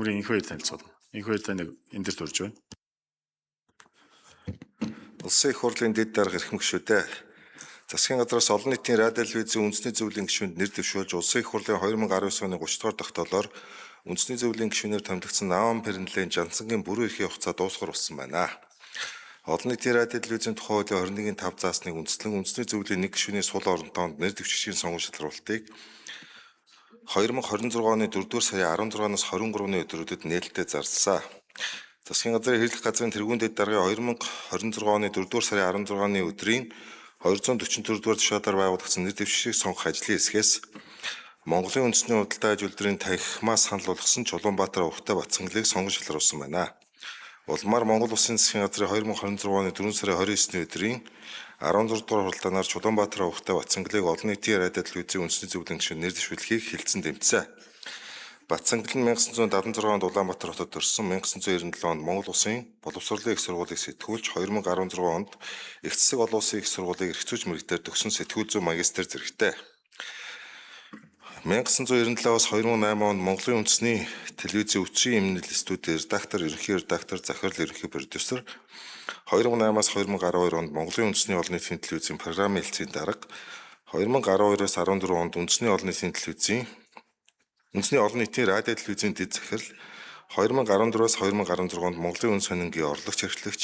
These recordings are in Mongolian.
Мөрийн инх баяр танилцуулна. Инх баяр таныг энэ дэр дурж байна. Улсын их хурлын дэд дарга эрхэм гишүүдээ засгийн газраас олон нийтийн радио телевизийн үндэсний зөвлөлийн гишүүнд нэр дэвшүүлж улсын их хурлын 2019 оны 30 дугаар тогтоолоор үндэсний зөвлөлийн гишүүнээр томилогдсон Наам Пернлийн Жансангийн бүрэн эрхийн хугацаа дуусгар болсон байна. Олон нийтийн радио телевизийн тухай хуулийн 21-ийн 5 заасныг үндэслэн үндэсний зөвлөлийн нэг гишүүний сул оронтоонд нэр дэвшигчийн сонгуульд шалралтыг 2026 оны 4-р сарын 16-наас 23-ны өдрүүдэд нээлттэй зарласан. Засгийн газрын хэрлэх газрын тэргүүн дэд даргын 2026 оны 4-р сарын 16-ны өдрийн 244-р тушаалаар байгуулагдсан нэр дэвшигчийг сонгох ажлын хэсгээс Монголын үндэсний худалдаа аж үйлдвэрийн танхимаас санал болгосон Чулуунбаатар Өвгтэй Батцангалыг сонгон шалгаруулсан байна. Улмаар Монгол Улсын засгийн газрын 2026 оны 4 сарын 29-ны өдрийн 16 дугаар хуралдаанаар Чулуунбаатар Өвгтэй Батцангалыг олон нийтийн радио телевизийн үндэсний зөвлөлийн гишүүн нэр дэвшүүлэхийг хэлсэн тэмцсэн. Батцангал нь 1976 онд Улаанбаатар хотод төрсөн, 1997 онд Монгол Улсын боловсролын их сургуулийг сэтгүүлж, 2016 онд Их засаг олон улсын их сургуулийг эрх зүйч мэргэдээр төгсөн сэтгүүл зүйн магистр зэрэгтэй. 1997-аас 2008 онд Монголын үндэсний телевизийн өвчин эмнэлэг студийн редактор, ерөнхий редактор, захирал ерөнхий продюсер, 2008-аас 2012 онд Монголын үндэсний олон нийтийн телевизийн программын хэлтсийн дарга, 2012-аас 14 онд үндэсний олон нийтийн радио телевизийн дэд захирал, 2014-аас 2016 онд Монголын үндэс сонингийн орлогч эрхлэгч,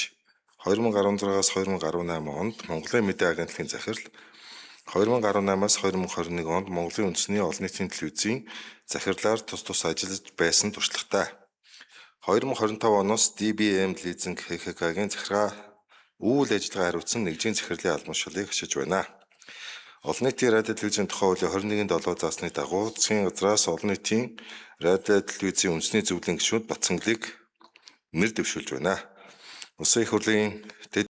2016-аас 2018 онд Монголын мэдээ агентлагийн захирал, 2018-аас 2021 онд Монголын үндэсний олон нийтийн телевизийн захирлаар тус ажиллаж байсан туршлагатай. 2025 оноос DBM Leasing ХХК-гийн захиргаа үйл ажиллагаа хариуцсан нэгжийн захирлын албан тушаалыг ашиж байна. Олон нийтийн радио телевизийн тухай хуулийн 21-ийн 7 заасны дагуу засгийн газраас олон нийтийн радио телевизийн үндэсний зөвлөлийн гишүүнд Батцангалыг нэр дэвшүүлж байна. Улсын их хурлын